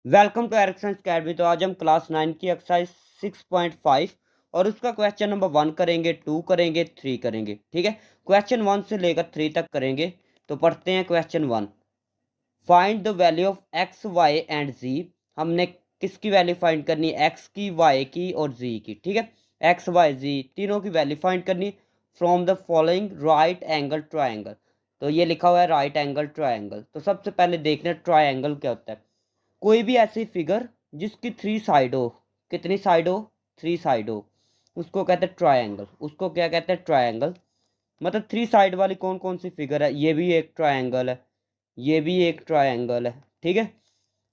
Welcome to Ericsson academy. तो आज हम क्लास 9 की एक्सरसाइज 6.5 और उसका क्वेश्चन नंबर 1 करेंगे, 2 करेंगे, 3 करेंगे। ठीक है, क्वेश्चन 1 से लेकर 3 तक करेंगे। तो पढ़ते हैं question 1। Find the value of X Y and G. हमने किसकी वैल्यू फाइंड करनी है? एक्स की, वाई की और जी की। ठीक है, एक्स वाई जी तीनों की वैल्यू फाइंड करनी from the following right angle triangle. तो ये लिखा हुआ है राइट एंगल ट्राइंगल। तो सबसे पहले देखना ट्राइंगल क्या होता है। कोई भी ऐसी फिगर जिसकी 3 साइड हो। कितनी साइड हो? 3 साइड हो, उसको कहते हैं ट्रायंगल। उसको क्या कहते हैं? ट्रायंगल। मतलब 3 साइड वाली कौन कौन सी फिगर है? ये भी एक ट्रायंगल है, ये भी एक ट्रायंगल है। ठीक है,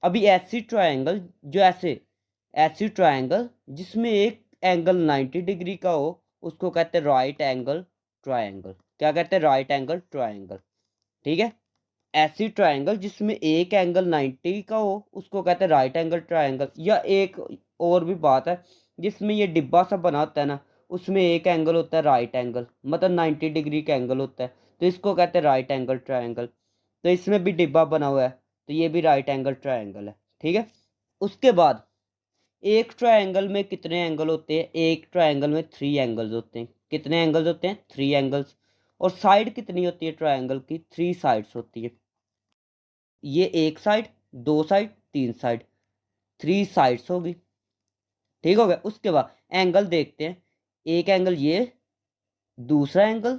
अभी ऐसी ट्रायंगल जो ऐसी ट्रायंगल जिसमें एक एंगल 90 डिग्री का हो, उसको कहते हैं राइट एंगल ट्रायंगल। क्या कहते हैं? Right angle triangle. ठीक है, ऐसी ट्रायंगल जिसमें एक एंगल 90 का हो, उसको कहते हैं राइट एंगल ट्रायंगल। या एक और भी बात है, जिसमें ये डिब्बा सा बना होता है ना, उसमें एक एंगल होता है राइट एंगल, मतलब 90 डिग्री का एंगल होता है, तो इसको कहते हैं राइट एंगल ट्रायंगल। तो इसमें भी डिब्बा बना हुआ है, तो ये भी राइट एंगल ट्रायंगल है। ठीक है, उसके बाद एक ट्रायंगल में कितने एंगल होते हैं? एक ट्रायंगल में 3 एंगल्स होते हैं। कितने एंगल्स होते हैं? 3 एंगल्स। और साइड कितनी होती है ट्रायंगल की? 3 साइड्स होती है। ये एक साइड, 2 साइड, 3 साइड, 3 साइड्स होगी। ठीक हो गया। उसके बाद एंगल देखते हैं। एक एंगल ये, दूसरा एंगल,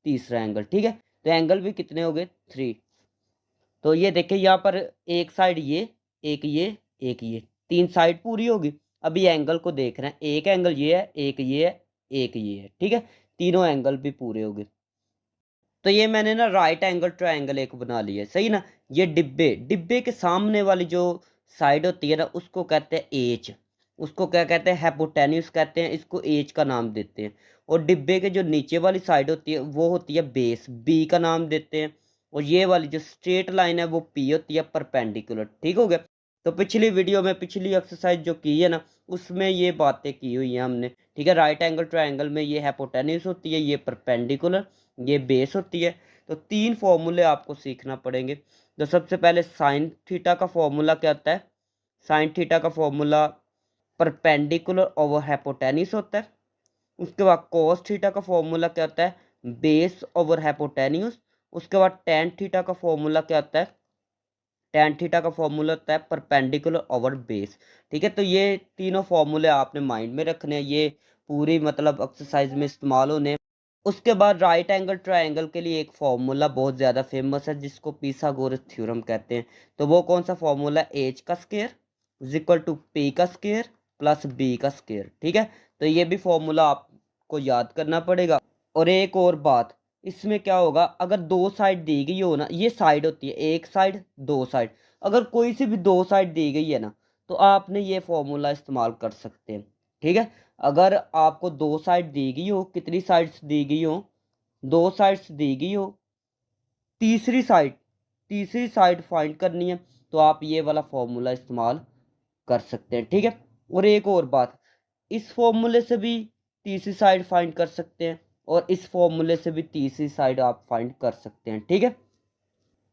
तीसरा एंगल। ठीक है, तो एंगल भी कितने हो गए? 3। तो ये देखिए यहाँ पर एक साइड ये, एक ये, एक ये, 3 साइड पूरी होगी। अभी एंगल को देख रहे हैं, एक एंगल ये है, एक ये है, एक ये है। ठीक है, तीनों एंगल भी पूरे हो गए। तो ये मैंने ना राइट एंगल ट्रायंगल एक बना लिया है, सही ना। ये डिब्बे डिब्बे के सामने वाली जो साइड होती है ना, उसको कहते हैं एज। उसको क्या कहते हैं? हाइपोटेन्यूज कहते हैं, इसको एज का नाम देते हैं। और डिब्बे के जो नीचे वाली साइड होती है वो होती है बेस, बी का नाम देते हैं। और ये वाली जो स्ट्रेट लाइन है वो पी होती है, परपेंडिकुलर। ठीक हो गया। तो पिछली वीडियो में पिछली एक्सरसाइज जो की है ना, उसमें ये बातें की हुई हैं हमने। ठीक है, राइट एंगल ट्रायंगल में ये हाइपोटेन्यूज होती है, ये परपेंडिकुलर, ये बेस होती है। तो 3 फॉर्मूले आपको सीखना पड़ेंगे। तो सबसे पहले साइन थीटा का फॉर्मूला क्या होता है? साइन थीटा का फॉर्मूला परपेंडिकुलर ओवर हाइपोटेन्यूज होता है। उसके बाद कोस थीटा का फॉर्मूला क्या होता है? Base over hypotenuse. उसके बाद टेन थीटा का फॉर्मूला क्या होता है? टेन थीटा का फॉर्मूला होता है परपेंडिकुलर ओवर बेस। ठीक है, तो ये तीनों फॉर्मूले आपने माइंड में रखने हैं, ये पूरी मतलब एक्सरसाइज में इस्तेमाल होने हैं। उसके बाद राइट एंगल ट्रायंगल के लिए एक फॉर्मूला बहुत ज़्यादा फेमस है, जिसको पिथागोरस थ्योरम कहते हैं। तो वो कौन सा फॉर्मूला? एच का square is equal to P का स्क्वायर प्लस बी का स्क्वायर। ठीक है, तो ये भी फॉर्मूला आपको याद करना पड़ेगा। और एक और बात, इसमें क्या होगा, अगर 2 साइड दी गई हो ना, ये साइड होती है, एक साइड, 2 साइड। अगर कोई सी भी 2 साइड दी गई है ना, तो आपने ये फॉर्मूला इस्तेमाल कर सकते हैं। ठीक है, अगर आपको 2 साइड दी गई हो, कितनी साइड्स दी गई हो? 2 साइड्स दी गई हो, तीसरी साइड फाइंड करनी है, तो आप ये वाला फॉर्मूला इस्तेमाल कर सकते हैं। ठीक है, और एक और बात, इस फॉर्मूले से भी तीसरी साइड फाइंड कर सकते हैं, और इस फॉर्मूले से भी तीसरी साइड आप फाइंड कर सकते हैं। ठीक है,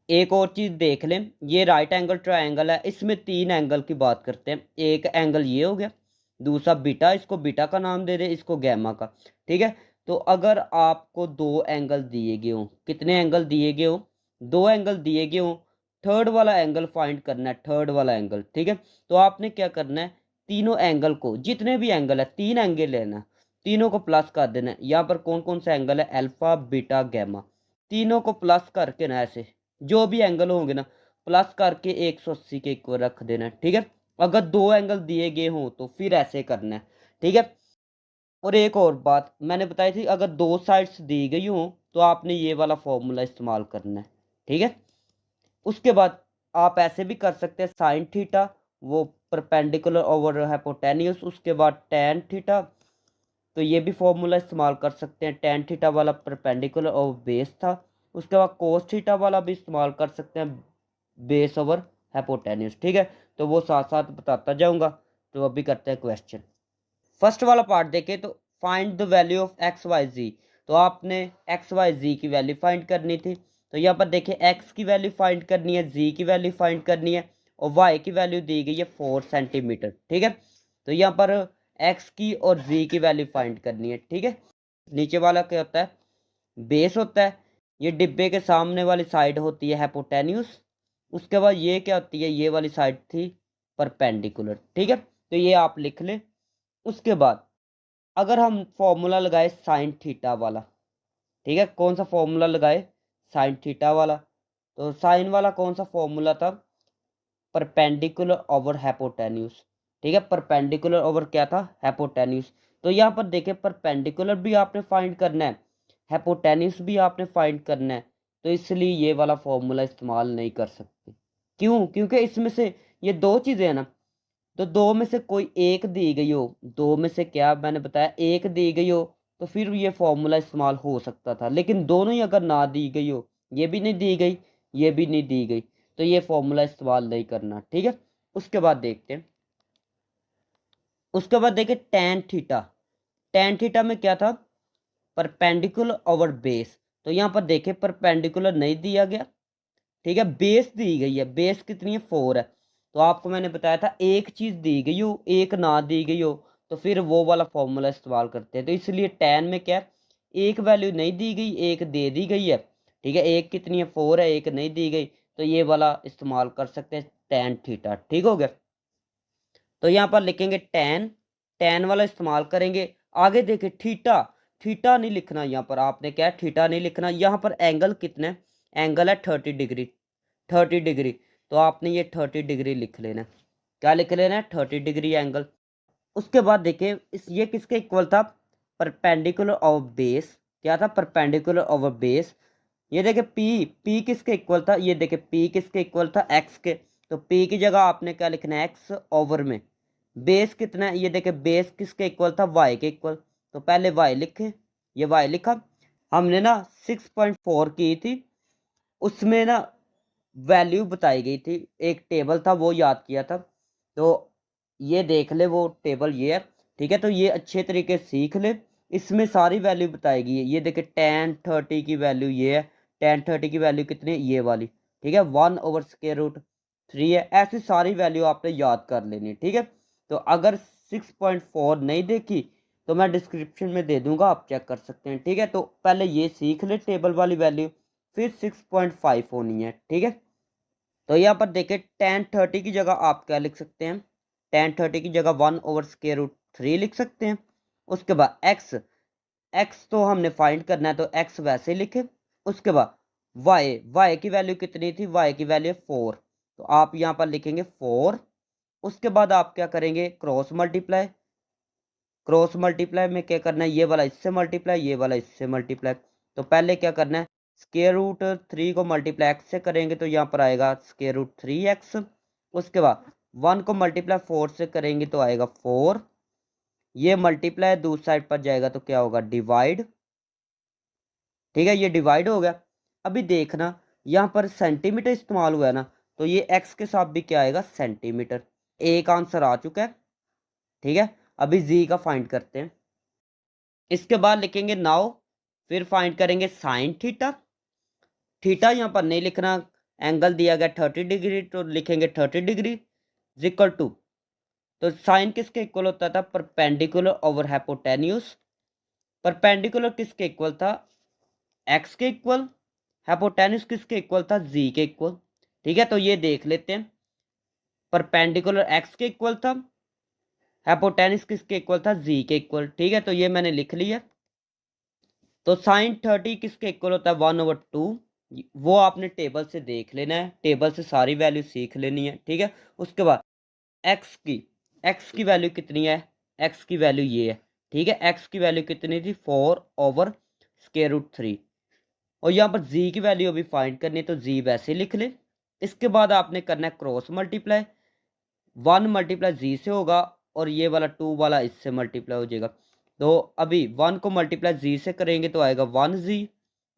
एक और चीज देख लें, ये राइट एंगल ट्रायंगल है, इसमें 3 एंगल की बात करते हैं। एक एंगल ये हो गया, दूसरा बीटा, इसको बीटा का नाम दे दे, इसको गैमा का। ठीक है, तो अगर आपको 2 एंगल दिए गए हो, कितने एंगल दिए गए हो? 2 एंगल दिए गए हो, थर्ड वाला एंगल फाइंड करना है, थर्ड वाला एंगल। ठीक है, तो आपने क्या करना है, तीनों एंगल को, जितने भी एंगल है, 3 एंगल लेना है, तीनों को प्लस कर देना है। यहाँ पर कौन कौन सा एंगल है? Alpha, beta, gamma. तीनों को प्लस करके ना, ऐसे जो भी एंगल होंगे ना, प्लस करके 180 के इक्वल रख देना है। ठीक है, अगर 2 एंगल दिए गए हों तो फिर ऐसे करना है। ठीक है, और एक और बात मैंने बताई थी, अगर 2 साइड्स दी गई हों तो आपने ये वाला फॉर्मूला इस्तेमाल करना है। ठीक है, उसके बाद आप ऐसे भी कर सकते हैं, साइन थीटा वो परपेंडिकुलर ओवर हाइपोटेन्यूस, उसके बाद टेन थीटा, तो ये भी फॉर्मूला इस्तेमाल कर सकते हैं। टेन थीटा वाला परपेंडिकुलर ओवर बेस था। उसके बाद कोस थीटा वाला भी इस्तेमाल कर सकते हैं, बेस ओवर हाइपोटेन्यूस। ठीक है, तो वो साथ साथ बताता जाऊंगा। तो अभी करते हैं क्वेश्चन। फर्स्ट वाला पार्ट देखें, तो find the value of X Y G. तो आपने एक्स वाई जी की वैल्यू फाइंड करनी थी। तो यहाँ पर देखिए, एक्स की वैल्यू फाइंड करनी है, जी की वैल्यू फाइंड करनी है, और वाई की वैल्यू दी गई है 4 सेंटीमीटर। ठीक है, तो यहाँ पर एक्स की और जी की वैल्यू फाइंड करनी है। ठीक है, नीचे वाला क्या होता है, बेस होता है। ये डिब्बे के सामने वाली साइड होती है हाइपोटेन्यूस। उसके बाद ये क्या होती है, ये वाली साइड थी परपेंडिकुलर। ठीक है, तो ये आप लिख लें। उसके बाद अगर हम फॉर्मूला लगाए साइन थीटा वाला, ठीक है, कौन सा फॉर्मूला लगाए, साइन थीटा वाला। तो साइन वाला कौन सा फॉर्मूला था, परपेंडिकुलर ओवर हाइपोटेन्यूस। ठीक है, परपेंडिकुलर ओवर क्या था, हाइपोटेन्यूस। तो यहाँ पर देखिए परपेंडिकुलर भी आपने फाइंड करना है, हाइपोटेन्यूस भी आपने फाइंड करना है। तो इसलिए ये वाला फॉर्मूला इस्तेमाल नहीं कर सकते। क्यों, क्योंकि इसमें से ये दो चीज़ें हैं ना, तो दो में से कोई एक दी गई हो, दो में से क्या मैंने बताया, एक दी गई हो, तो फिर ये फॉर्मूला इस्तेमाल हो सकता था। लेकिन दोनों ही अगर ना दी गई हो, ये भी नहीं दी गई, ये भी नहीं दी गई, तो ये फॉर्मूला इस्तेमाल नहीं करना। ठीक है, उसके बाद देखते हैं, उसके बाद देखिए टेन थीटा। टेन थीटा में क्या था, परपेंडिकुलर ओवर बेस। तो यहाँ पर देखिए परपेंडिकुलर नहीं दिया गया। ठीक है, बेस दी गई है, बेस कितनी है, 4 है। तो आपको मैंने बताया था एक चीज दी गई हो, एक ना दी गई हो, तो फिर वो वाला फॉर्मूला इस्तेमाल करते हैं। तो इसलिए टेन में क्या है, एक वैल्यू नहीं दी गई, एक दे दी गई है। ठीक है, एक कितनी है, 4 है, एक नहीं दी गई, तो ये वाला इस्तेमाल कर सकते हैं, टेन थीटा। ठीक हो गया, तो यहाँ पर लिखेंगे टेन, टेन वाला इस्तेमाल करेंगे। आगे देखिए थीटा, थीटा नहीं लिखना यहाँ पर, आपने क्या है, थीटा नहीं लिखना। यहाँ पर एंगल कितना है, एंगल है 30 डिग्री, 30 डिग्री। तो आपने ये 30 डिग्री लिख लेना, क्या लिख लेना है, 30 डिग्री एंगल। उसके बाद देखिए इस ये किसके इक्वल था, परपेंडिकुलर ऑफ बेस। क्या था, परपेंडिकुलर ओवर बेस। ये देखिए पी, पी किसके इक्वल था, ये देखिए पी किसके इक्वल था, एक्स के। तो पी की जगह आपने क्या लिखना है, एक्स ओवर में बेस कितना है, ये देखिए बेस किसके इक्वल था, वाई के इक्वल। तो पहले वाई लिखे, ये वाई लिखा। हमने ना 6.4 की थी, उसमें ना वैल्यू बताई गई थी, एक टेबल था वो याद किया था। तो ये देख ले, वो टेबल ये है। ठीक है, तो ये अच्छे तरीके से सीख ले, इसमें सारी वैल्यू बताएगी। ये देखिए टेन 30 की वैल्यू ये है, टेन 30 की वैल्यू कितनी है, ये वाली। ठीक है, 1/√3 है। ऐसी सारी वैल्यू आपने याद कर लेनी। ठीक है, तो अगर 6.4 नहीं देखी तो मैं डिस्क्रिप्शन में दे दूंगा, आप चेक कर सकते हैं। ठीक है, तो पहले ये सीख ले टेबल वाली वैल्यू, फिर 6.5 होनी है। ठीक है, तो यहाँ पर देखिए टेन 30 की जगह आप क्या लिख सकते हैं, टेन 30 की जगह 1/√3 लिख सकते हैं। उसके बाद एक्स, एक्स तो हमने फाइंड करना है, तो एक्स वैसे लिखे। उसके बाद वाई, वाई की वैल्यू कितनी थी, वाई की वैल्यू 4, तो आप यहाँ पर लिखेंगे 4। उसके बाद आप क्या करेंगे, क्रॉस मल्टीप्लाई, क्रॉस मल्टीप्लाई में क्या करना है, ये वाला इससे मल्टीप्लाई, ये वाला इससे मल्टीप्लाई। तो पहले क्या करना है, स्क्वायर रूट 3 को मल्टीप्लाई एक्स से करेंगे तो यहाँ पर आएगा स्क्वायर रूट 3x। उसके बाद 1 को मल्टीप्लाई 4 से करेंगे तो आएगा 4। ये मल्टीप्लाई दूसरी साइड पर जाएगा तो क्या होगा, डिवाइड। ठीक है, ये डिवाइड हो गया। अभी देखना यहाँ पर सेंटीमीटर इस्तेमाल हुआ है ना, तो ये एक्स के साथ भी क्या आएगा, सेंटीमीटर। एक आंसर आ चुका है। ठीक है, अभी जी का फाइंड करते हैं। इसके बाद लिखेंगे नाउ, फिर फाइंड करेंगे साइन थीटा। थीटा यहाँ पर नहीं लिखना, एंगल दिया गया 30 डिग्री, तो लिखेंगे 30 डिग्री इक्वल टू। तो साइन किसके इक्वल होता था, परपेंडिकुलर ओवर हाइपोटेन्यूस। परपेंडिकुलर किसके इक्वल था, एक्स के इक्वल। हाइपोटेन्यूस किसके इक्वल था, जी के इक्वल। ठीक है, तो ये देख लेते हैं, परपेंडिकुलर एक्स के इक्वल था, हाइपोटेन्यूस किसके इक्वल था, जी के इक्वल। ठीक है, तो ये मैंने लिख लिया। तो साइन 30 किसके इक्वल होता है, 1/2। वो आपने टेबल से देख लेना है, टेबल से सारी वैल्यू सीख लेनी है। ठीक है, उसके बाद एक्स की, एक्स की वैल्यू कितनी है, एक्स की वैल्यू ये है। ठीक है, एक्स की वैल्यू कितनी थी, 4/√3। और यहाँ पर जी की वैल्यू अभी फाइंड करनी है, तो जी वैसे लिख ले। इसके बाद आपने करना है क्रॉस मल्टीप्लाई, 1 मल्टीप्लाई जी से होगा और ये वाला 2 वाला इससे मल्टीप्लाई हो जाएगा। तो अभी 1 को मल्टीप्लाई जी से करेंगे तो आएगा 1g।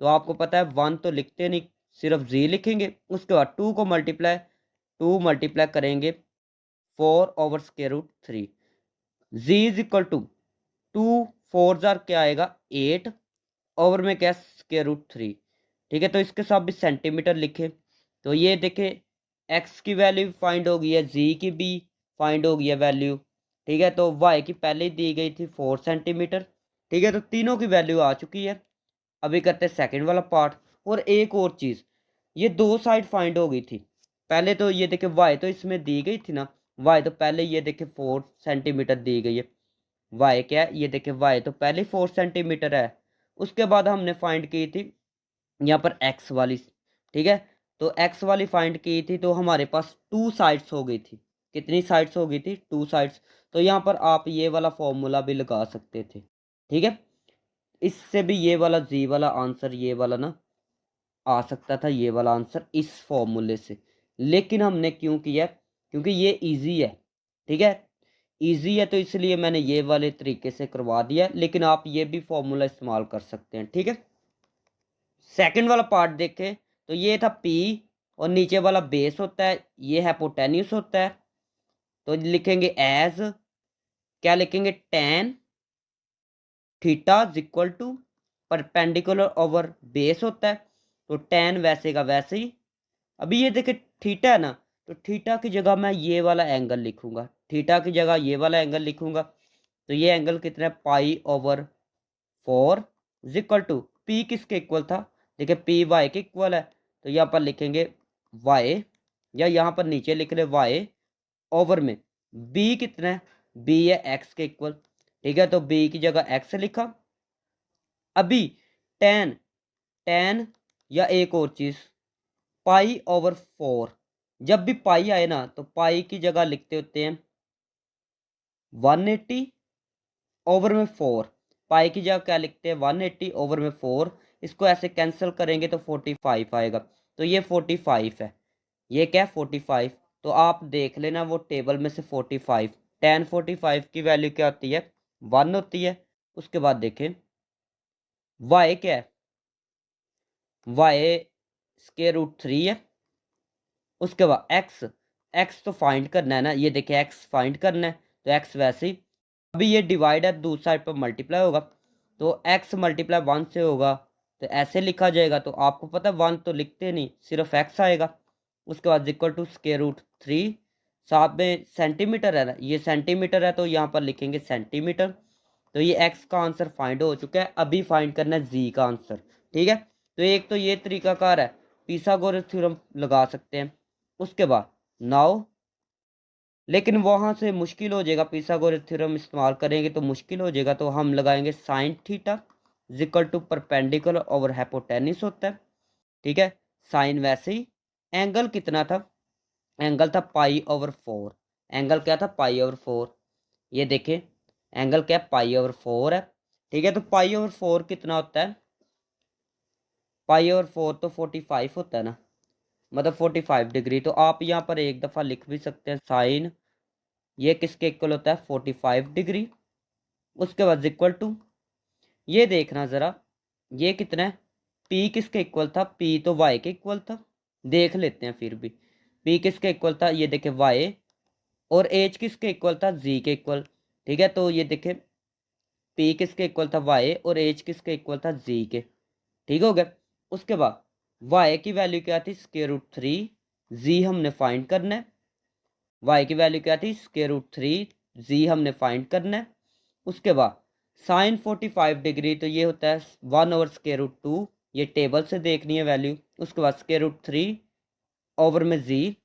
तो आपको पता है 1 तो लिखते नहीं, सिर्फ जी लिखेंगे। उसके बाद 2 को मल्टीप्लाई, 2 मल्टीप्लाई करेंगे 4/√3। जी इज इक्वल टू 2 4 जार क्या आएगा, 8 ओवर में क्या, √3। ठीक है, तो इसके साथ भी सेंटीमीटर लिखे। तो ये देखे एक्स की वैल्यू फाइंड हो गई है, जी की भी फाइंड हो गई है वैल्यू, ठीक है। तो वाई की पहले ही दी गई थी 4 सेंटीमीटर, ठीक है। तो तीनों की वैल्यू आ चुकी है। अभी करते हैं सेकंड वाला पार्ट। और एक और चीज़, ये दो साइड फाइंड हो गई थी। पहले तो ये देखे वाई तो इसमें दी गई थी ना, वाई तो पहले ये देखे 4 सेंटीमीटर दी गई है। वाई क्या है, ये देखे वाई तो पहले 4 सेंटीमीटर है। उसके बाद हमने फाइंड की थी यहाँ पर एक्स वाली, ठीक है। तो एक्स वाली फाइंड की थी तो हमारे पास 2 साइड्स हो गई थी। कितनी साइड्स हो गई थी? 2 साइड्स। तो यहाँ पर आप ये वाला फॉर्मूला भी लगा सकते थे, ठीक है। इससे भी ये वाला जी वाला आंसर, ये वाला ना आ सकता था, ये वाला आंसर इस फॉर्मूले से। लेकिन हमने क्यों किया? क्योंकि ये इजी है, ठीक है। इजी है तो इसलिए मैंने ये वाले तरीके से करवा दिया, लेकिन आप ये भी फॉर्मूला इस्तेमाल कर सकते हैं, ठीक है। सेकंड वाला पार्ट देखें तो ये था पी, और नीचे वाला बेस होता है, ये हाइपोटेन्यूस होता है। तो लिखेंगे एज, क्या लिखेंगे, tan theta equal to perpendicular over base होता है। तो टेन वैसे का वैसे ही। अभी ये देखे थीटा है ना, तो थीटा की जगह मैं ये वाला एंगल लिखूंगा, थीटा की जगह ये वाला एंगल लिखूंगा। तो ये एंगल कितना है, pi over 4 equal to P किसके इक्वल था, देखिए पी वाई के इक्वल है। तो यहाँ पर लिखेंगे वाई, या यहाँ पर नीचे लिख रहे वाई ओवर में बी कितना है, बी है एक्स के इक्वल, ठीक है। तो बी की जगह एक्स लिखा। अभी टेन, टेन या एक और चीज, पाई ओवर 4। जब भी पाई आए ना तो पाई की जगह लिखते होते हैं 180 ओवर में 4। पाई की जगह क्या लिखते हैं, 180 ओवर में 4। इसको ऐसे कैंसिल करेंगे तो 45 आएगा। तो ये 45 है, ये क्या है 45। तो आप देख लेना वो टेबल में से 45, टेन 45 की वैल्यू क्या होती है, 1 होती है। उसके बाद देखें वाई क्या है, वाई स्क्वायर रूट 3 है। उसके बाद एक्स, एक्स तो फाइंड करना है ना, ये देखिए एक्स फाइंड करना है। तो एक्स वैसे ही, अभी ये डिवाइड है, दूसरी साइड पर मल्टीप्लाई होगा। तो एक्स मल्टीप्लाई 1 से होगा, तो ऐसे लिखा जाएगा। तो आपको पता है 1 तो लिखते नहीं, सिर्फ एक्स आएगा। उसके बाद इक्वल टू स्क्वायर रूट 3, साथ में सेंटीमीटर है ना, ये सेंटीमीटर है तो यहाँ पर लिखेंगे सेंटीमीटर। तो ये एक्स का आंसर फाइंड हो चुका है। अभी फाइंड करना है जी का आंसर, ठीक है। तो एक तो ये तरीकाकार है, पिथागोरस थ्योरम लगा सकते हैं। उसके बाद नाउ, लेकिन वहां से मुश्किल हो जाएगा, पिथागोरस थ्योरम इस्तेमाल करेंगे तो मुश्किल हो जाएगा। तो हम लगाएंगे sine theta equal to perpendicular over hypotenuse होता है, ठीक है। साइन वैसे ही, एंगल कितना था, एंगल था पाई ओवर 4। एंगल क्या था, पाई ओवर 4। ये देखें एंगल क्या है, पाई ओवर 4 है, ठीक है। तो पाई ओवर 4 कितना होता है, पाई ओवर 4 तो 45 होता है ना, मतलब 45 डिग्री। तो आप यहाँ पर एक दफ़ा लिख भी सकते हैं साइन, ये किसके इक्वल होता है, 45 डिग्री। उसके बाद इक्वल टू, ये देखना ज़रा ये कितना है, पी किसके इक्वल था, पी तो वाई के इक्वल था। देख लेते हैं फिर भी, पी किसके इक्वल था, ये देखे वाई। और एच किसके इक्वल था, जी के इक्वल, ठीक है। तो ये देखे पी किसके इक्वल था, वाई, और एच किसके इक्वल था, जी के, ठीक हो गया। उसके बाद वाई की वैल्यू क्या थी, स्क्वायर रूट 3। जी हमने फाइंड करना है, वाई की वैल्यू क्या थी, स्क्वायर रूट 3। जी हमने फाइंड करना है। उसके बाद साइन 45 डिग्री, तो ये होता है 1 ओवर स्क्वायर रूट 2, ये टेबल से देखनी है वैल्यू। उसके बाद स्क्वायर रूट 3 ओवर में जी,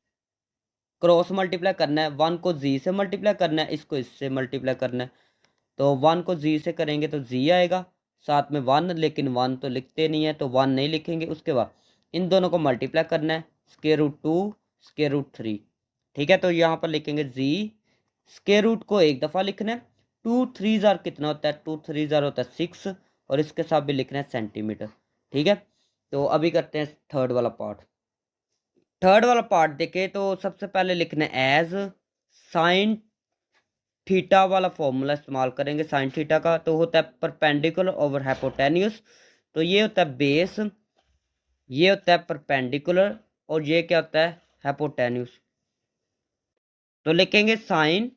क्रॉस मल्टीप्लाई करना है, 1 को जी से मल्टीप्लाई करना है, इसको इससे मल्टीप्लाई करना है। तो 1 को जी से करेंगे तो जी आएगा, साथ में 1, लेकिन 1 तो लिखते नहीं है तो 1 नहीं लिखेंगे। उसके बाद इन दोनों को मल्टीप्लाई करना है, स्क्वायर रूट 2 स्क्वायर रूट 3, ठीक है। तो यहाँ पर लिखेंगे जी, स्क्वायर रूट को एक दफ़ा लिखना है। 2 3 जार कितना होता है, 2 3 जार होता है 6, और इसके साथ भी लिखना है सेंटीमीटर, ठीक है। तो अभी करते हैं थर्ड वाला पार्ट। थर्ड वाला पार्ट देखें तो सबसे पहले लिखना है एज साइन थीटा वाला फॉर्मूला इस्तेमाल करेंगे। साइन थीटा का तो होता है परपेंडिकुलर ओवर हाइपोटेन्यूस। तो ये होता है बेस, ये होता है परपेंडिकुलर, और ये क्या होता है, हाइपोटेन्यूस। तो लिखेंगे साइन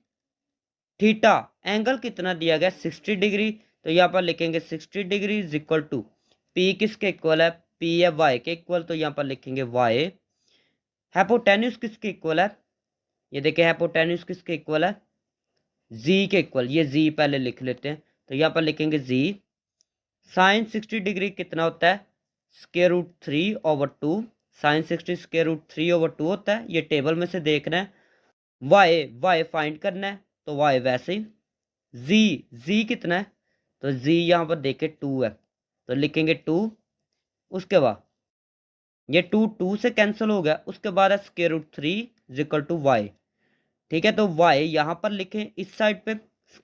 थीटा, एंगल कितना दिया गया 60 डिग्री। तो यहाँ पर लिखेंगे 60 degree is equal to P किसके इक्वल है, पी है वाई के इक्वल। तो यहाँ पर लिखेंगे वाई हाइपोटेन्यूज किसके इक्वल है, ये देखिए हाइपोटेन्यूज किसके इक्वल है, जी के इक्वल। ये जी पहले लिख लेते हैं, तो यहाँ पर लिखेंगे जी। साइन 60 डिग्री कितना होता है, √3/2। साइन 60 √3/2 होता है, ये टेबल में से देखना है। वाई फाइंड करना है, तो वाई वैसे ही। जी कितना है, तो जी यहाँ पर देखे 2 है, तो लिखेंगे 2। उसके बाद ये 2 से कैंसिल हो गया, उसके बाद है √3 = y। ठीक है, तो y यहाँ पर लिखें इस साइड पे,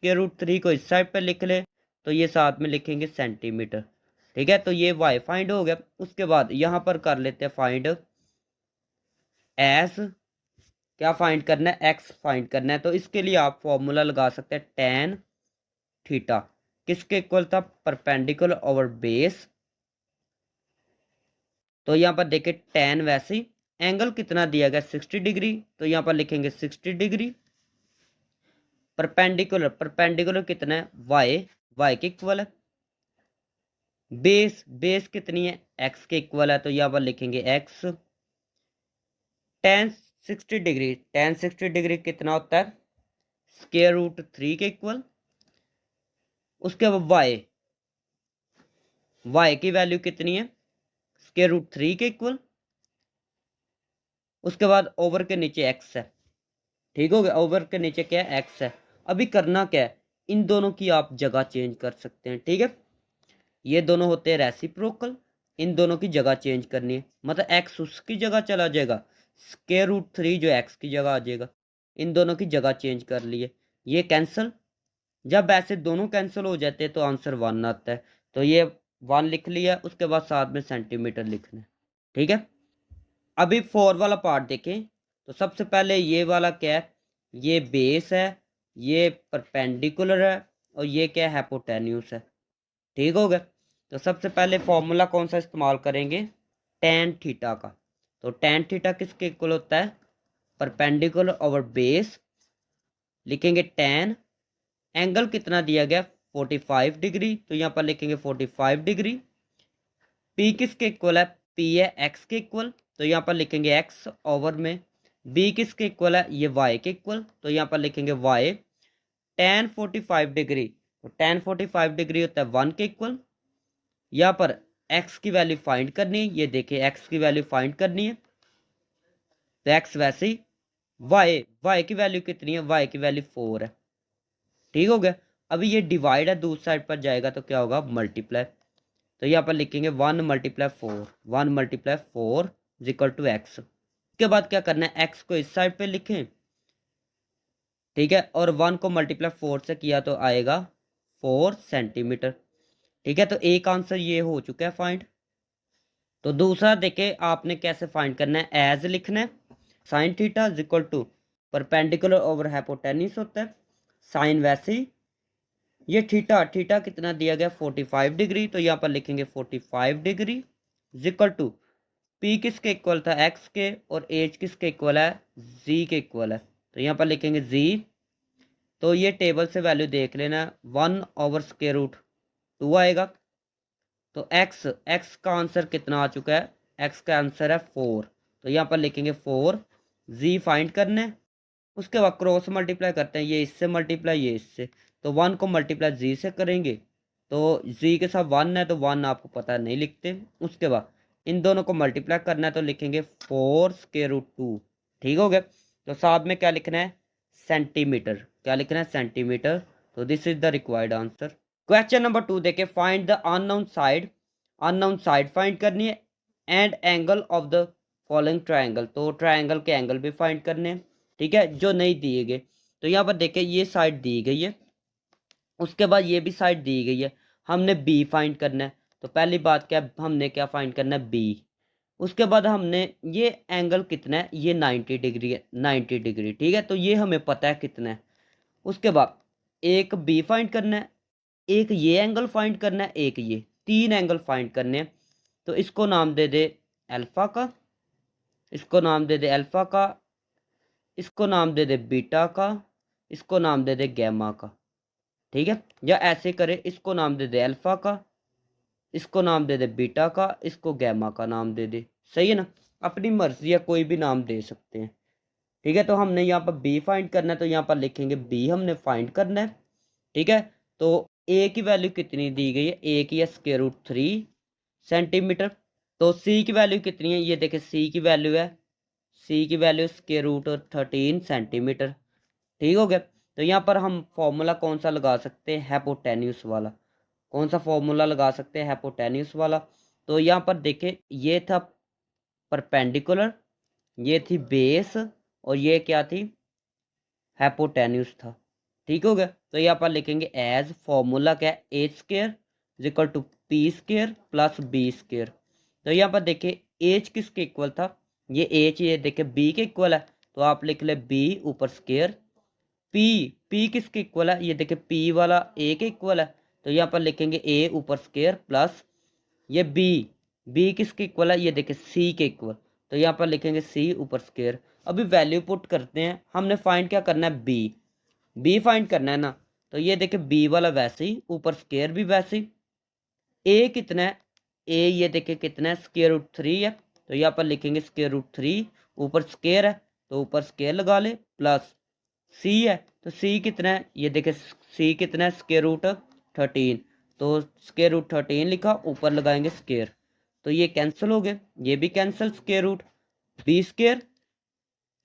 √3 को इस साइड पे लिख ले, तो ये साथ में लिखेंगे सेंटीमीटर। ठीक है, तो ये y फाइंड हो गया। उसके बाद यहाँ पर कर लेते हैं फाइंड एस, क्या फाइंड करना है, x फाइंड करना है। तो इसके लिए आप फॉर्मूला लगा सकते हैं tan थीटा, किसके इक्वल था, परपेंडिकुलर ओवर बेस। तो यहाँ पर देखिए tan वैसे ही, एंगल कितना दिया गया 60 डिग्री, तो यहाँ पर लिखेंगे 60 डिग्री। परपेंडिकुलर कितना है, y के इक्वल है। बेस कितनी है, x के इक्वल है, तो यहाँ पर लिखेंगे x। tan 60 डिग्री कितना होता है, √3 के इक्वल। उसके बाद y की वैल्यू कितनी है, √3 के इक्वल। उसके बाद ओवर के नीचे x है। ठीक हो गया, ओवर के नीचे क्या है, x है। अभी करना क्या है, इन दोनों की आप जगह चेंज कर सकते हैं। ठीक है, ये दोनों होते हैं रेसिप्रोकल, इन दोनों की जगह चेंज करनी है, मतलब x उसकी जगह चला जाएगा, √3 जो x की जगह आ जाएगा। इन दोनों की जगह चेंज कर लिए, ये कैंसिल। जब ऐसे दोनों कैंसिल हो जाते हैं तो आंसर 1 आता है, तो ये 1 लिख लिया। उसके बाद साथ में सेंटीमीटर लिखना है। ठीक है, अभी 4 वाला पार्ट देखें, तो सबसे पहले ये वाला क्या है, ये बेस है, ये परपेंडिकुलर है, और ये क्या है, हाइपोटेन्यूस है। ठीक हो गया, तो सबसे पहले फॉर्मूला कौन सा इस्तेमाल करेंगे, tan थीटा का। तो tan थीटा किसके इक्वल होता है, परपेंडिकुलर ओवर बेस। लिखेंगे tan, एंगल कितना दिया गया 45 डिग्री, तो यहाँ पर लिखेंगे 45 डिग्री। P किसके इक्वल है, P है x के इक्वल, तो यहाँ पर लिखेंगे x ओवर में। B किसके इक्वल है, ये y के इक्वल, तो यहाँ पर लिखेंगे y। tan 45 डिग्री, तो tan 45 डिग्री होता है 1 के इक्वल। यहाँ पर x की वैल्यू फाइंड करनी है, ये देखिए x की वैल्यू फाइंड करनी है, तो x वैसे ही। y की वैल्यू कितनी है, y की वैल्यू 4 है। ठीक हो गया, अभी ये डिवाइड है, दूसरी साइड पर जाएगा तो क्या होगा, मल्टीप्लाई। तो यहाँ पर लिखेंगे 1 × 4, 1 × 4 = x। उसके बाद क्या करना है, x को इस साइड पे लिखें। ठीक है, और 1 को मल्टीप्लाई 4 से किया तो आएगा 4 सेंटीमीटर। ठीक है, तो एक आंसर ये हो चुका है फाइंड। तो दूसरा देखे आपने कैसे फाइंड करना है, एज लिखना है sine theta = perpendicular over hypotenuse होता है। साइन वैसे ही, ये थीटा कितना दिया गया 45 डिग्री, तो यहाँ पर लिखेंगे 45 डिग्री = P किसके इक्वल था, x के, और एच किसके इक्वल है, z के इक्वल है, तो यहाँ पर लिखेंगे z। तो ये टेबल से वैल्यू देख लेना, 1/√2 आएगा। तो x का आंसर कितना आ चुका है, x का आंसर है 4, तो यहाँ पर लिखेंगे 4। z फाइंड करना है, उसके बाद क्रॉस मल्टीप्लाई करते हैं, ये इससे मल्टीप्लाई, ये इससे, तो 1 को मल्टीप्लाई z से करेंगे, तो z के साथ 1 है, तो 1 आपको पता नहीं लिखते। उसके बाद इन दोनों को मल्टीप्लाई करना है, तो लिखेंगे 4√2। ठीक हो गया, तो साथ में क्या लिखना है, सेंटीमीटर, क्या लिखना है, सेंटीमीटर। तो this is the required answer. Question number 2 देखे, find the unknown side. Unknown side find करनी है, and angle of the following triangle. तो ट्राइंगल के एंगल भी फाइंड करने हैं। ठीक है, जो नहीं दिए गए, तो यहाँ पर देखें ये साइड दी गई है, उसके बाद ये भी साइड दी गई है, हमने बी फाइंड करना है। तो पहली बात क्या, हमने क्या फाइंड करना है, बी। उसके बाद हमने ये एंगल कितना है, ये 90 डिग्री है, 90 डिग्री। ठीक है, तो ये हमें पता है कितना है। उसके बाद एक बी फाइंड करना है, एक ये एंगल फाइंड करना है, एक ये, 3 एंगल फाइंड करने हैं। तो इसको नाम दे दे अल्फा का, इसको नाम दे दे अल्फा का, इसको नाम दे दे बीटा का, इसको नाम दे दे गैमा का। ठीक है, या ऐसे करे, इसको नाम दे दे अल्फा का, इसको नाम दे दे बीटा का, इसको गैमा का नाम दे दे। सही है ना। अपनी मर्जी या कोई भी नाम दे सकते हैं। ठीक है, तो हमने यहाँ पर बी फाइंड करना है, तो यहाँ पर लिखेंगे बी हमने फाइंड करना है। ठीक है, तो ए की वैल्यू कितनी दी गई है, ए की है √3 सेंटीमीटर। तो सी की वैल्यू कितनी है, ये देखें सी की वैल्यू है, सी की वैल्यू √13 सेंटीमीटर। ठीक हो गया। तो यहाँ पर हम फॉर्मूला कौन सा लगा सकते हैं, हाइपोटेन्यूस वाला। कौन सा फॉर्मूला लगा सकते हैं, हाइपोटेन्यूस वाला। तो यहाँ पर देखें ये था परपेंडिकुलर, ये थी बेस, और ये क्या थी, हाइपोटेन्यूस था। ठीक हो गया। तो यहाँ पर लिखेंगे एज फॉर्मूला क्या है, h² equal to p² plus b²। तो यहाँ पर देखिए h किसके इक्वल था, ये h ये देखिए b के इक्वल है, तो आप लिख ले b ऊपर स्क्वायर। p किसके इक्वल है, ये देखिए p वाला a के इक्वल है, तो यहाँ पर लिखेंगे a ऊपर स्क्वायर प्लस ये b किसके इक्वल है, ये देखिए c के इक्वल, तो यहाँ पर लिखेंगे c ऊपर स्क्वायर। अभी वैल्यू पुट करते हैं, हमने फाइंड क्या करना है, बी फाइंड करना है ना। तो ये देखिए बी वाला वैसे ही, ऊपर स्क्वायर भी वैसे ही। ए कितना है, ए ये देखिए कितना है, √3 है, तो यहाँ पर लिखेंगे √3, ऊपर स्क्वायर है तो ऊपर स्क्वायर लगा ले, प्लस सी है, तो सी कितना है, ये देखिए सी कितना है, √13, तो √13 लिखा, ऊपर लगाएंगे स्क्वायर, तो ये कैंसिल हो गए, ये भी कैंसिल, b²,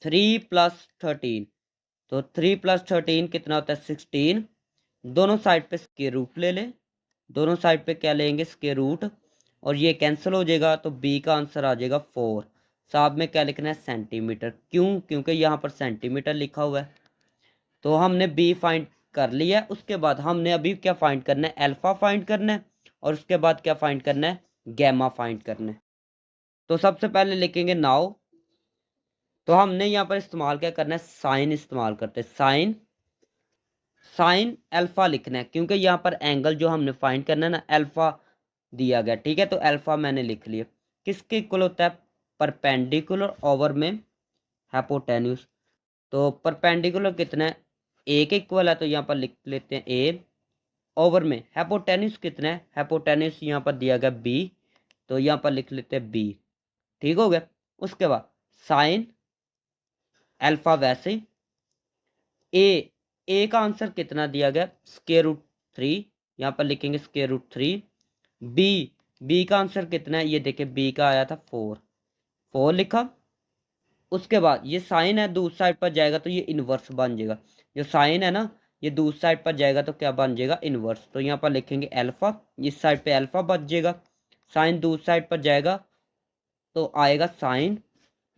3 + 13, तो 3 + 13 कितना होता है, 16। दोनों साइड पे स्क्वायर रूट ले ले, दोनों साइड पे क्या लेंगे, स्क्वायर रूट, और ये कैंसिल हो जाएगा, तो बी का आंसर आ जाएगा 4। साहब में क्या लिखना है, सेंटीमीटर, क्यों, क्योंकि यहाँ पर सेंटीमीटर लिखा हुआ है। तो हमने बी फाइंड कर लिया है, उसके बाद हमने अभी क्या फाइंड करना है, अल्फा फाइंड करना है, और उसके बाद क्या फाइंड करना है, गैमा फाइंड करना है। तो सबसे पहले लिखेंगे नाउ, तो हमने यहाँ पर इस्तेमाल क्या करना है, साइन इस्तेमाल करते हैं, साइन अल्फा लिखना है, क्योंकि यहाँ पर एंगल जो हमने फाइंड करना है ना, अल्फा दिया गया। ठीक है, तो अल्फा मैंने लिख लिया, किसके इक्वल होता है, परपेंडिकुलर ओवर में हाइपोटेन्यूस। तो परपेंडिकुलर कितना है, ए के इक्वल है, तो यहाँ पर लिख लेते हैं ए, ओवर में हाइपोटेन्यूस कितना है, हाइपोटेन्यूस यहाँ पर दिया गया बी, तो यहाँ पर लिख लेते हैं बी। ठीक हो गया। उसके बाद साइन अल्फा वैसे, ए का आंसर कितना दिया गया, √3, यहाँ पर लिखेंगे √3। बी बी का आंसर कितना है, ये देखिए बी का आया था 4 लिखा। उसके बाद ये साइन है, दूसरी साइड पर जाएगा तो ये इनवर्स बन जाएगा, जो साइन है ना ये दूसरी साइड पर जाएगा तो क्या बन जाएगा, इनवर्स। तो यहाँ पर लिखेंगे अल्फा, इस साइड पे अल्फा बच जाएगा, साइन दूसरी साइड पर जाएगा तो आएगा साइन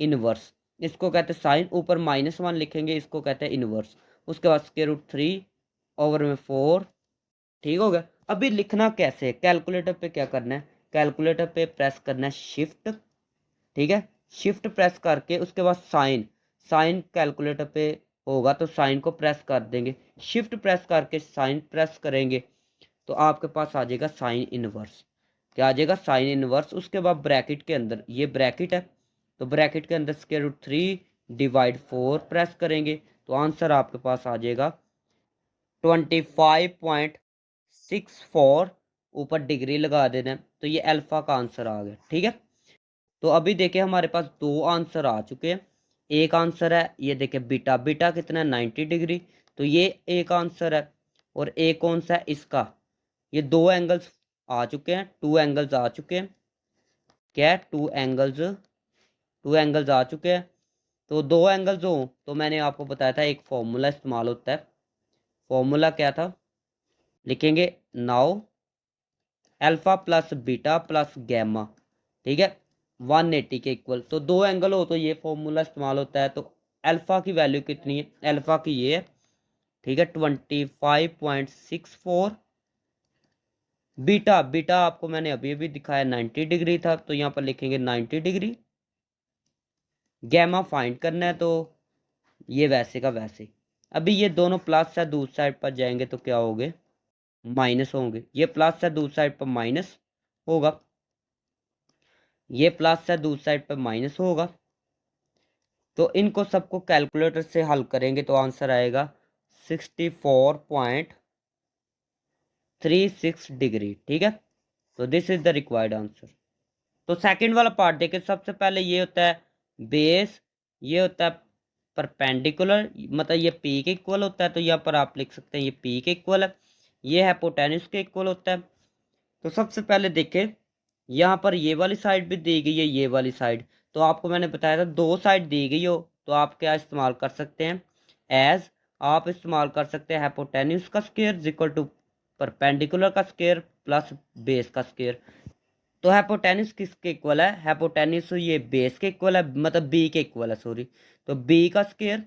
इनवर्स। इसको कहते हैं साइन, ऊपर -1 लिखेंगे, इसको कहते हैं इनवर्स। उसके बाद √3 ओवर में 4। ठीक हो गया। अभी लिखना कैसे है, कैलकुलेटर पे क्या करना है, कैलकुलेटर पे प्रेस करना है शिफ्ट। ठीक है, शिफ्ट प्रेस करके उसके बाद साइन, साइन कैलकुलेटर पे होगा तो साइन को प्रेस कर देंगे, शिफ्ट प्रेस करके साइन प्रेस करेंगे, तो आपके पास आ जाएगा साइन इनवर्स। क्या आ जाएगा, साइन इनवर्स। उसके बाद ब्रैकेट के अंदर, ये ब्रैकेट है, तो ब्रैकेट के अंदर √3 डिवाइड 4 प्रेस करेंगे, तो आंसर आपके पास आ जाएगा 25.64, ऊपर डिग्री लगा देना है, तो ये अल्फा का आंसर आ गया। ठीक है, तो अभी देखिए हमारे पास 2 आंसर आ चुके हैं। एक आंसर है, ये देखिए बीटा, बीटा कितना है, 90 डिग्री, तो ये एक आंसर है। और एक कौन सा है, इसका, ये 2 एंगल्स आ चुके हैं, 2 एंगल्स आ चुके हैं, क्या है, 2 एंगल्स आ चुके हैं। तो 2 एंगल्स हो तो मैंने आपको बताया था एक फॉर्मूला इस्तेमाल होता है, फॉर्मूला क्या था, लिखेंगे now alpha plus beta plus gamma. ठीक है, 180 के इक्वल, तो 2 एंगल हो तो ये फॉर्मूला इस्तेमाल होता है। तो अल्फा की वैल्यू कितनी है, अल्फा की ये है, ठीक है, 25.64। बीटा, बीटा आपको मैंने अभी अभी दिखाया 90 डिग्री था, तो यहाँ पर लिखेंगे 90 डिग्री। गैमा फाइंड करना है, तो ये वैसे का वैसे। अभी ये दोनों प्लस है, दूसरी साइड पर जाएंगे तो क्या होंगे, माइनस होंगे। ये प्लस है, दूसरी साइड पर माइनस होगा, ये प्लस है, दूसरी साइड पर माइनस होगा। तो इनको सबको कैलकुलेटर से हल करेंगे तो आंसर आएगा 64.36 डिग्री। ठीक है, तो this is the required answer. तो सेकंड वाला पार्ट देखें, सबसे पहले ये होता है बेस, ये होता है परपेंडिकुलर, मतलब ये पी के इक्वल होता है, तो यहाँ पर आप लिख सकते हैं ये पी के इक्वल है, ये हाइपोटेन्यूज के इक्वल होता है। तो सबसे पहले देखें, यहाँ पर ये वाली साइड भी दी गई है, ये वाली साइड, तो आपको मैंने बताया था दो साइड दी गई हो तो आप क्या इस्तेमाल कर सकते हैं, एज आप इस्तेमाल कर सकते हैं हाइपोटेन्यूज का स्क्वायर इक्वल टू परपेंडिकुलर का स्क्वायर प्लस बेस का स्क्वायर। तो हाइपोटेन्यूज किसके इक्वल है, हाइपोटेन्यूज ये बेस के इक्वल है, मतलब बी के इक्वल है, सॉरी। तो बी का स्क्वायर,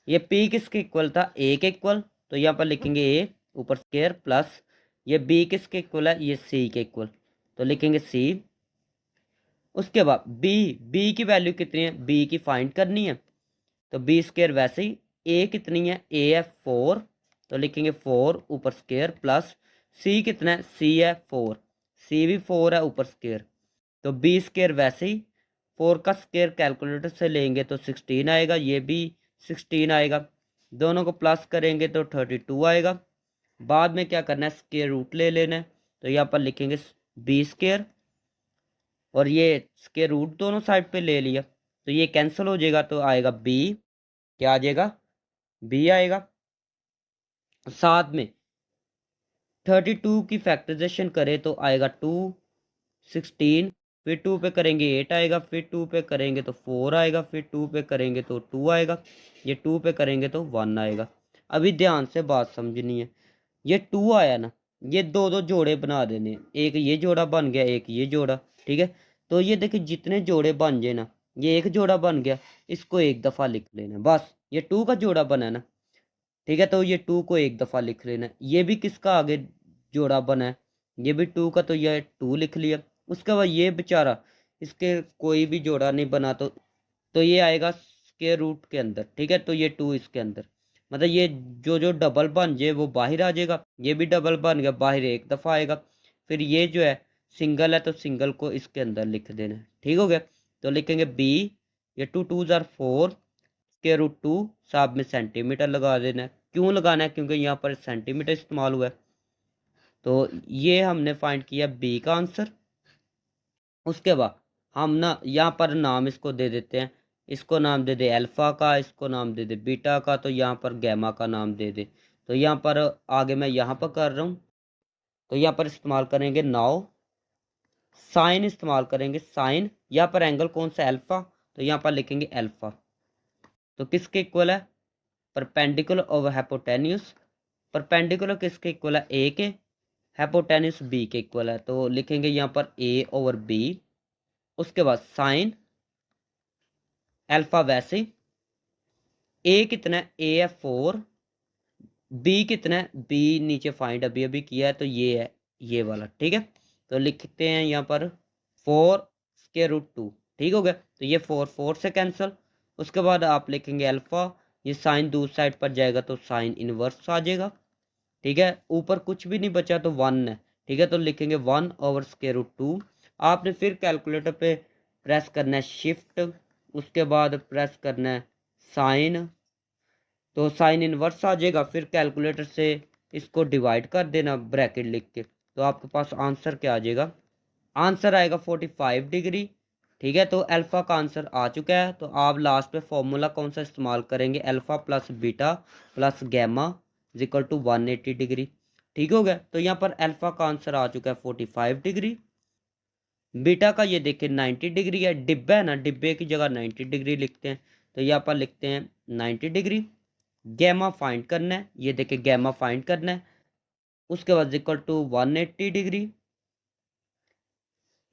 ये पी किसके इक्वल था, ए के इक्वल, तो यहाँ पर लिखेंगे ए ऊपर स्क्वायर प्लस ये बी किसके इक्वल है, ये सी के इक्वल, तो लिखेंगे सी। उसके बाद बी, बी की वैल्यू कितनी है, बी की फाइंड करनी है, तो बी स्क्वायर वैसे ही, ए कितनी है, ए है 4, तो लिखेंगे 4 ऊपर स्क्वायर प्लस सी कितना है, सी है 4, सी भी 4 है ऊपर स्क्वायर, तो बी स्क्वायर वैसे ही 4 का स्क्वायर कैलकुलेटर से लेंगे तो 16 आएगा, ये भी 16 आएगा, दोनों को प्लस करेंगे तो 32 आएगा। बाद में क्या करना है, स्क्वायर रूट ले लेना है, तो यहाँ पर लिखेंगे बी स्क्वायर और ये स्क्वायर रूट दोनों साइड पे ले लिया, तो ये कैंसिल हो जाएगा, तो आएगा बी, क्या आ जाएगा, बी आएगा। साथ में 32 की फैक्टराइजेशन करें तो आएगा 2, 16, फिर 2 पे करेंगे 8 आएगा, फिर 2 पे करेंगे तो 4 आएगा, फिर 2 पे करेंगे तो 2 आएगा, ये 2 पे करेंगे तो 1 आएगा। अभी ध्यान से बात समझनी है, ये 2 आया ना, ये दो दो जोड़े बना देने हैं, एक ये जोड़ा बन गया, एक ये जोड़ा, ठीक है। तो ये देखिए जितने जोड़े बन जाए ना, ये एक जोड़ा बन गया, इसको एक दफ़ा लिख लेना बस, ये 2 का जोड़ा बना है ना, ठीक है। तो ये 2 को एक दफ़ा लिख लेना, ये भी किसका आगे जोड़ा बना है, ये भी 2 का, तो ये 2 लिख लिया। उसके बाद ये बेचारा, इसके कोई भी जोड़ा नहीं बना, तो ये आएगा स्क्वायर रूट के अंदर, ठीक है। तो ये 2 इसके अंदर, मतलब ये जो जो डबल बन जाए वो बाहर आ जाएगा, ये भी डबल बन गया, बाहर एक दफ़ा आएगा। फिर ये जो है सिंगल है, तो सिंगल को इसके अंदर लिख देना है, ठीक हो गया। तो लिखेंगे बी, ये 2 2 ज़ार 4 स्क्वायर रूट 2, साथ में सेंटीमीटर लगा देना है, क्यों लगाना है, क्योंकि यहाँ पर सेंटीमीटर इस्तेमाल हुआ है। तो ये हमने फाइंड किया बी का आंसर। उसके बाद हम ना यहाँ पर नाम इसको दे देते हैं, इसको नाम दे दे अल्फ़ा का, इसको नाम दे दे बीटा का, तो यहाँ पर गैमा का नाम दे दे। तो यहाँ पर आगे मैं यहाँ पर कर रहा हूँ, तो यहाँ पर इस्तेमाल करेंगे नाउ, साइन इस्तेमाल करेंगे, साइन, यहाँ पर एंगल कौन सा, अल्फ़ा, तो यहाँ पर लिखेंगे अल्फ़ा, तो किसके इक्वल है, परपेंडिकुलर ओवर हाइपोटेन्यूस, परपेंडिकुलर किसके इक्वल है, ए के, हाइपोटेन्यूस बी के इक्वल है, तो लिखेंगे यहाँ पर ए ओवर बी। उसके बाद साइन अल्फा वैसे, ए कितना है, ए है 4, बी कितना है, बी नीचे फाइंड अभी अभी किया है, तो ये है ये वाला, ठीक है। तो लिखते हैं यहाँ पर 4 स्क्वायर रूट 2, ठीक हो गया। तो ये 4 4 से कैंसिल। उसके बाद आप लिखेंगे अल्फा, ये साइन दूसरी साइड पर जाएगा तो साइन इनवर्स आ जाएगा, ठीक है। ऊपर कुछ भी नहीं बचा तो 1 है, ठीक है। तो लिखेंगे 1 ओवर स्क्वायर रूट 2। आपने फिर कैलकुलेटर पे प्रेस करना है शिफ्ट, उसके बाद प्रेस करना है साइन, तो साइन इनवर्स आ जाएगा, फिर कैलकुलेटर से इसको डिवाइड कर देना ब्रैकेट लिख के, तो आपके पास आंसर क्या आ जाएगा, आंसर आएगा 45 डिग्री, ठीक है। तो अल्फ़ा का आंसर आ चुका है। तो आप लास्ट पे फॉर्मूला कौन सा इस्तेमाल करेंगे, alpha plus beta plus gamma equal to 180 degree, ठीक हो गया। तो यहाँ पर अल्फ़ा का आंसर आ चुका है 45 डिग्री, बीटा का ये देखिए 90 डिग्री है, डिब्बा है ना, डिब्बे की जगह 90 डिग्री लिखते हैं, तो यहाँ पर लिखते हैं 90 डिग्री। गैमा फाइंड करना है, ये देखिए गैमा फाइंड करना है, उसके बाद इक्वल टू 180 डिग्री,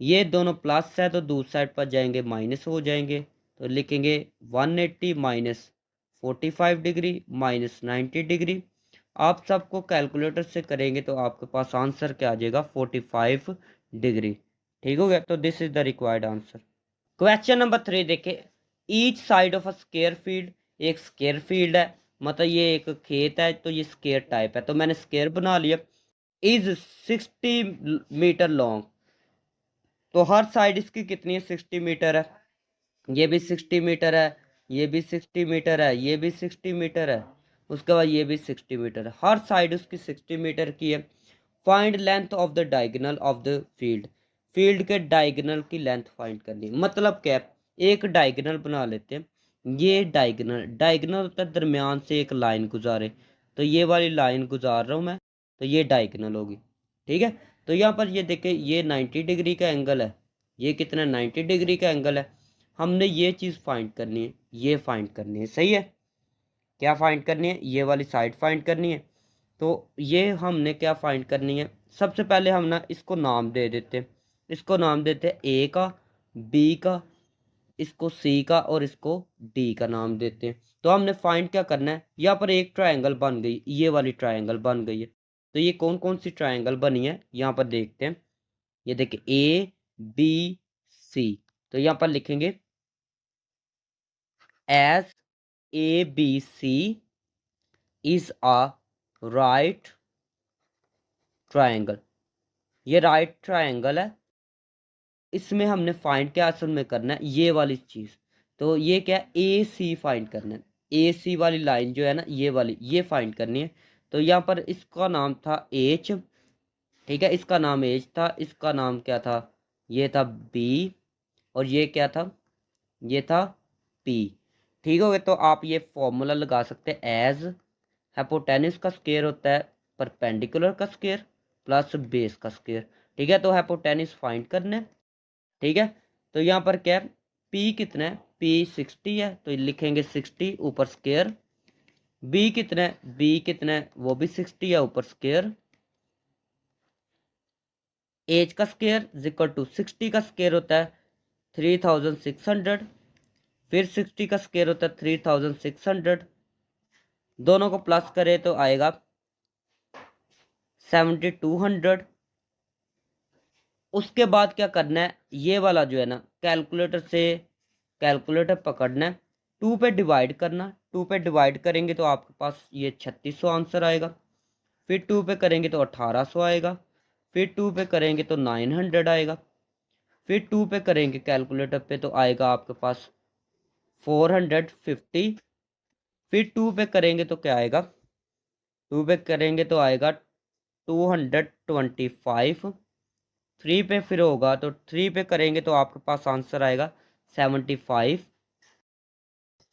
ये दोनों प्लस है तो दूसरी साइड पर जाएंगे माइनस हो जाएंगे, तो लिखेंगे 180 माइनस 45 डिग्री माइनस 90 डिग्री। आप सबको कैलकुलेटर से करेंगे तो आपके पास आंसर क्या आ जाएगा, 45 डिग्री, ठीक हो गया। तो this is the required answer. Question number 3 देखें, each side of a square field, एक स्क्वायर फील्ड है, मतलब ये एक खेत है, तो ये स्क्वायर टाइप है, तो मैंने स्क्वायर बना लिया, इज 60 मीटर लॉन्ग, तो हर साइड इसकी कितनी है, 60 मीटर है, ये भी 60 मीटर है, ये भी 60 मीटर है, ये भी 60 मीटर है, उसके बाद ये भी 60 मीटर है, हर साइड उसकी 60 मीटर की है। Find length of the diagonal of the field, field के डायगोनल की लेंथ फाइंड करनी है। मतलब क्या है, एक डायगोनल बना लेते हैं। ये डायगोनल डायगोनल होता है दरमियान से एक लाइन गुजारे, तो ये वाली लाइन गुजार रहा हूँ मैं, तो ये डायगोनल होगी। ठीक है, तो यहाँ पर ये देखें, ये 90 डिग्री का एंगल है, ये कितना 90 डिग्री का एंगल है। हमने ये चीज़ फाइंड करनी है, ये फाइंड करनी है। सही है, क्या फाइंड करनी है, ये वाली साइड फाइंड करनी है। तो ये हमने क्या फाइंड करनी है, सबसे पहले हम ना इसको नाम दे देते हैं। इसको नाम देते हैं ए का, बी का, इसको सी का और इसको डी का नाम देते हैं। तो हमने फाइंड क्या करना है, यहाँ पर एक ट्रायंगल बन गई, ये वाली ट्रायंगल बन गई है। तो ये कौन कौन सी ट्रायंगल बनी है यहाँ पर देखते हैं। ये देखिए ए बी सी, तो यहाँ पर लिखेंगे as A B C is a right triangle. ये राइट ट्रायंगल है। इसमें हमने फाइंड क्या असल में करना है, ये वाली चीज़। तो ये क्या है, ए सी फाइंड करना है। ए सी वाली लाइन जो है ना, ये वाली, ये फाइंड करनी है। तो यहाँ पर इसका नाम था एच, ठीक है, इसका नाम एच था, इसका नाम क्या था, ये था बी, और ये क्या था, ये था पी। ठीक हो गया। तो आप ये फॉर्मूला लगा सकते हैं, एज हाइपोटेन्यूज का स्क्वायर होता है परपेंडिकुलर का स्क्वायर प्लस बेस का स्क्वायर। ठीक है, तो हाइपोटेन्यूज फाइंड करने। ठीक है, तो यहाँ पर क्या है, पी कितना है, पी 60 है, तो लिखेंगे 60 ऊपर स्क्वायर। बी कितना है, बी कितना है, वो भी 60 है ऊपर स्क्वायर। एच का स्क्वायर इक्वल टू 60 का स्क्वायर होता है 3600, फिर 60 का स्क्वायर होता है 3600, दोनों को प्लस करें तो आएगा 7200। उसके बाद क्या करना है, ये वाला जो है ना, कैलकुलेटर से कैलकुलेटर पकड़ना है, 2 पे डिवाइड करना। 2 पे डिवाइड करेंगे तो आपके पास ये 3600 आंसर आएगा। फिर 2 पे करेंगे तो 1800 आएगा। फिर 2 पे करेंगे तो 900 आएगा। फिर 2 पे करेंगे कैलकुलेटर पे तो आएगा आपके पास 450। फिर 2 पे करेंगे तो क्या आएगा, 2 पे करेंगे तो आएगा 225। 3 पे फिर होगा तो 3 पे करेंगे तो आपके पास आंसर आएगा 75।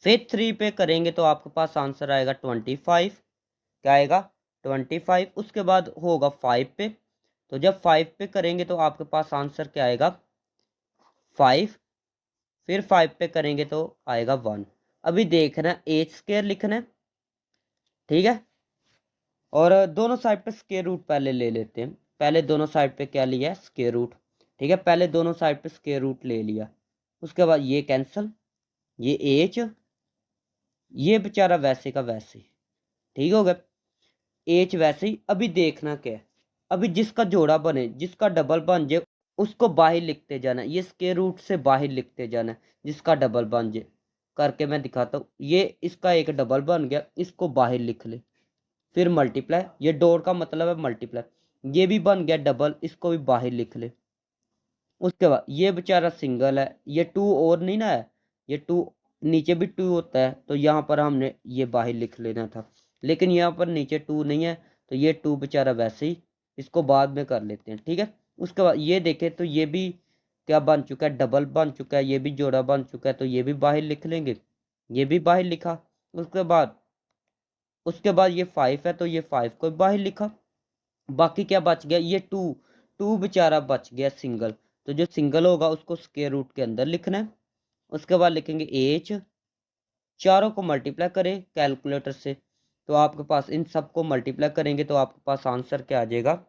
फिर 3 पे करेंगे तो आपके पास आंसर आएगा 25। क्या आएगा 25। उसके बाद होगा 5 पे, तो जब 5 पे करेंगे तो आपके पास आंसर क्या आएगा 5। फिर 5 पे करेंगे तो आएगा 1। अभी देखना एच स्क्वायर लिखना है। ठीक है, और दोनों साइड पे स्क्वायर रूट पहले ले लेते हैं। पहले दोनों साइड पे क्या लिया है, स्क्वायर रूट। ठीक है, पहले दोनों साइड पे स्क्वायर रूट ले लिया। उसके बाद ये कैंसिल, ये एच, ये बेचारा वैसे का वैसे। ठीक हो गया, एच वैसे ही। अभी देखना क्या है, अभी जिसका जोड़ा बने, जिसका डबल बन जाए उसको बाहर लिखते जाना है। ये स्क्वायर रूट से बाहर लिखते जाना है, जिसका डबल बन जाए। करके मैं दिखाता हूँ, ये इसका एक डबल बन गया, इसको बाहर लिख ले। फिर मल्टीप्लाई, ये डॉट का मतलब है मल्टीप्लाई। ये भी बन गया डबल, इसको भी बाहर लिख ले। उसके बाद ये बेचारा सिंगल है, ये 2 और नहीं ना है, ये 2 नीचे भी 2 होता है, तो यहाँ पर हमने ये बाहर लिख लेना था। लेकिन यहाँ पर नीचे 2 नहीं है, तो ये 2 बेचारा वैसे ही, इसको बाद में कर लेते हैं। ठीक है, उसके बाद ये देखें तो ये भी क्या बन चुका है, डबल बन चुका है, ये भी जोड़ा बन चुका है, तो ये भी बाहर लिख लेंगे। ये भी बाहर लिखा। उसके बाद ये 5 है, तो ये 5 को बाहर लिखा। बाकी क्या बच गया, ये 2, 2 बेचारा बच गया सिंगल, तो जो सिंगल होगा उसको स्क्वायर रूट के अंदर लिखना है। उसके बाद लिखेंगे एच, चारों को मल्टीप्लाई करें कैलकुलेटर से, तो आपके पास इन सब को मल्टीप्लाई करेंगे तो आपके पास आंसर क्या आ जाएगा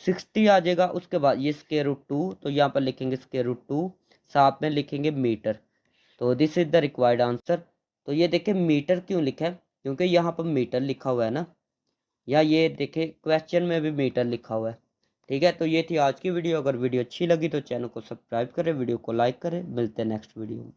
60 आ जाएगा। उसके बाद ये स्क्वायर रूट 2, तो यहाँ पर लिखेंगे स्क्वायर रूट 2, साथ में लिखेंगे मीटर। तो this is the required answer. तो ये देखें मीटर क्यों लिखा है, क्योंकि यहाँ पर मीटर लिखा हुआ है ना, या ये देखें क्वेश्चन में भी मीटर लिखा हुआ है। ठीक है, तो ये थी आज की वीडियो। अगर वीडियो अच्छी लगी तो चैनल को सब्सक्राइब करें, वीडियो को लाइक करें। मिलते हैं नेक्स्ट वीडियो में।